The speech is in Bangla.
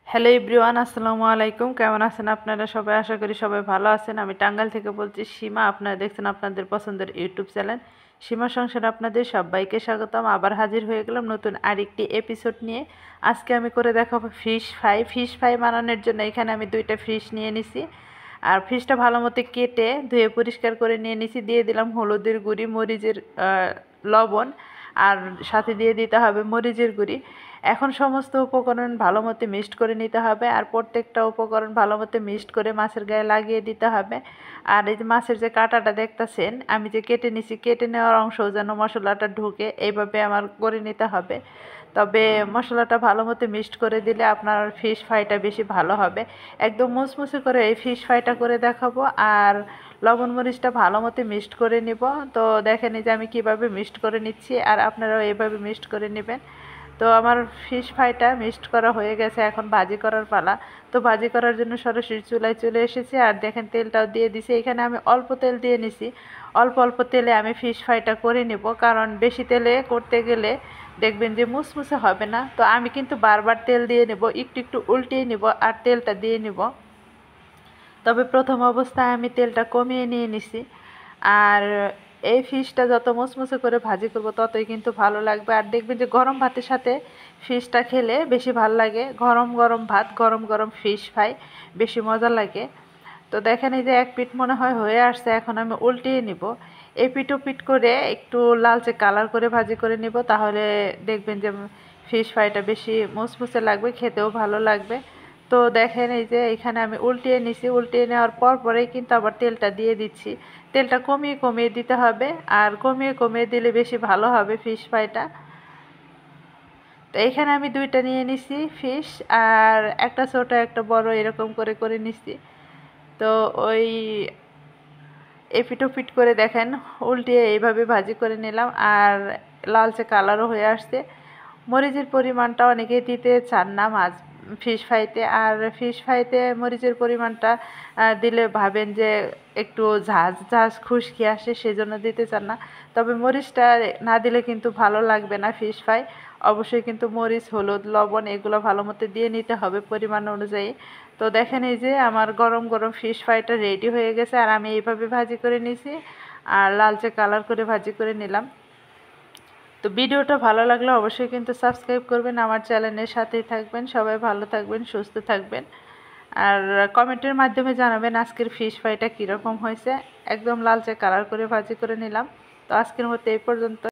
হ্যালো এভরিওয়ান, আসসালামু আলাইকুম। কেমন আছেন আপনারা সবাই? আশা করি সবাই ভালো আছেন। আমি টাঙ্গাইল থেকে বলছি সীমা। আপনারা দেখছেন আপনাদের পছন্দের ইউটিউব চ্যানেল সীমা সংসারে আপনাদের সবাইকে স্বাগতম। আবার হাজির হয়ে গেলাম নতুন আরেকটি এপিসোড নিয়ে। আজকে আমি করে দেখাবো ফিশ ফ্রাই বানানোর জন্য এখানে আমি 2টা ফিশ নিয়ে নিছি। আর ফিশটা ভালো মতো কেটে ধুয়ে পরিষ্কার করে নিয়ে নিছি। দিয়ে দিলাম হলুদের গুঁড়ি, মরিচের লবণ, আর সাথে দিয়ে দিতে হবে মরিচের গুঁড়ি। এখন সমস্ত উপকরণ ভালো মতো মিক্সড করে নিতে হবে, আর প্রত্যেকটা উপকরণ ভালো মতো মিক্সড করে মাছের গায়ে লাগিয়ে দিতে হবে। আর এই যে মাছের যে কাঁটাটা দেখতেছেন আমি যে কেটে নিছি, কেটে নেওয়ার অংশ যেন মশলাটা ঢুকে এইভাবে আমার করে নিতে হবে। তবে মশলাটা ভালো মতো মিক্সড করে দিলে আপনার ফিশ ফ্রাইটা বেশি ভালো হবে। একদম মুচমুচে করে এই ফিশ ফ্রাইটা করে দেখাবো। আর লবণ মরিচটা ভালো মতো মিক্সড করে নিব। তো দেখেন এই যে আমি কীভাবে মিক্সড করে নিচ্ছি, আর আপনারাও এইভাবে মিক্সড করে নেবেন। তো আমার ফিশ ফ্রাইটা মিক্সড করা হয়ে গেছে, এখন ভাজি করার পালা। তো ভাজি করার জন্য সরাসরি চুলায় চলে এসেছি। আর দেখেন তেলটাও দিয়ে দিছি। এখানে আমি অল্প তেল দিয়ে নিছি। অল্প অল্প তেলে আমি ফিশ ফ্রাইটা করে নেব, কারণ বেশি তেলে করতে গেলে দেখবেন যে মুসমুসে হবে না। তো আমি কিন্তু বারবার তেল দিয়ে নেব, একটু একটু উল্টিয়ে নেব আর তেলটা দিয়ে নেব। তবে প্রথম অবস্থায় আমি তেলটা কমিয়ে নিয়ে নিছি। আর এই ফিশটা যত মুচমুচে করে ভাজি করব ততই কিন্তু ভালো লাগবে। আর দেখবেন যে গরম ভাতের সাথে ফিশটা খেলে বেশি ভালো লাগে। গরম গরম ভাত, গরম গরম ফিশ ফ্রাই বেশি মজা লাগে। তো দেখেন এই যে এক পিঠ মনে হয় হয়ে আসছে, এখন আমি উল্টিয়ে নিব। এই পিঠ ও পিঠ করে একটু লালচে কালার করে ভাজি করে নিব, তাহলে দেখবেন যে ফিশ ফ্রাইটা বেশি মুচমুচে লাগবে, খেতেও ভালো লাগবে। তো দেখেন এই যে এখানে আমি উল্টিয়ে নিছি। উল্টিয়ে নেওয়ার পরেই কিন্তু আবার তেলটা দিয়ে দিচ্ছি। তেলটা কমিয়ে কমিয়ে দিতে হবে, আর কমিয়ে কমিয়ে দিলে বেশি ভালো হবে ফিশ ফ্রাইটা। তো এখানে আমি 2টা নিয়ে নিছি ফিশ, আর একটা ছোট একটা বড় এরকম করে করে নিছি। তো ওই এপিট ওপিট করে দেখেন উল্টিয়ে এইভাবে ভাজি করে নিলাম, আর লালচে কালারও হয়ে আসছে। মরিচের পরিমাণটা অনেকেই দিতে চান না মাছ ফিশ ফ্রাইতে, আর ফিশ ফ্রাইতে মরিচের পরিমাণটা দিলে ভাবেন যে একটু ঝাঁঝ ঝাঁঝ খুশকি আসে, সেজন্য দিতে চান না। তবে মরিচটা না দিলে কিন্তু ভালো লাগবে না ফিশ ফ্রাই। অবশ্যই কিন্তু মরিচ, হলুদ, লবণ এগুলো ভালো মতো দিয়ে নিতে হবে পরিমাণ অনুযায়ী। তো দেখেন এই যে আমার গরম গরম ফিশ ফ্রাইটা রেডি হয়ে গেছে, আর আমি এইভাবে ভাজি করে নিছি আর লালচে কালার করে ভাজি করে নিলাম। তো ভিডিওটা ভালো লাগলে অবশ্যই কিন্তু সাবস্ক্রাইব করবেন, আমার চ্যানেলের সাথেই থাকবেন। সবাই ভালো থাকবেন, সুস্থ থাকবেন, আর কমেন্টের মাধ্যমে জানাবেন আজকের ফিশ ফ্রাইটা কীরকম হয়েছে। একদম লালচে কালার করে ভাজি করে নিলাম। তো আজকের মতো এই পর্যন্ত।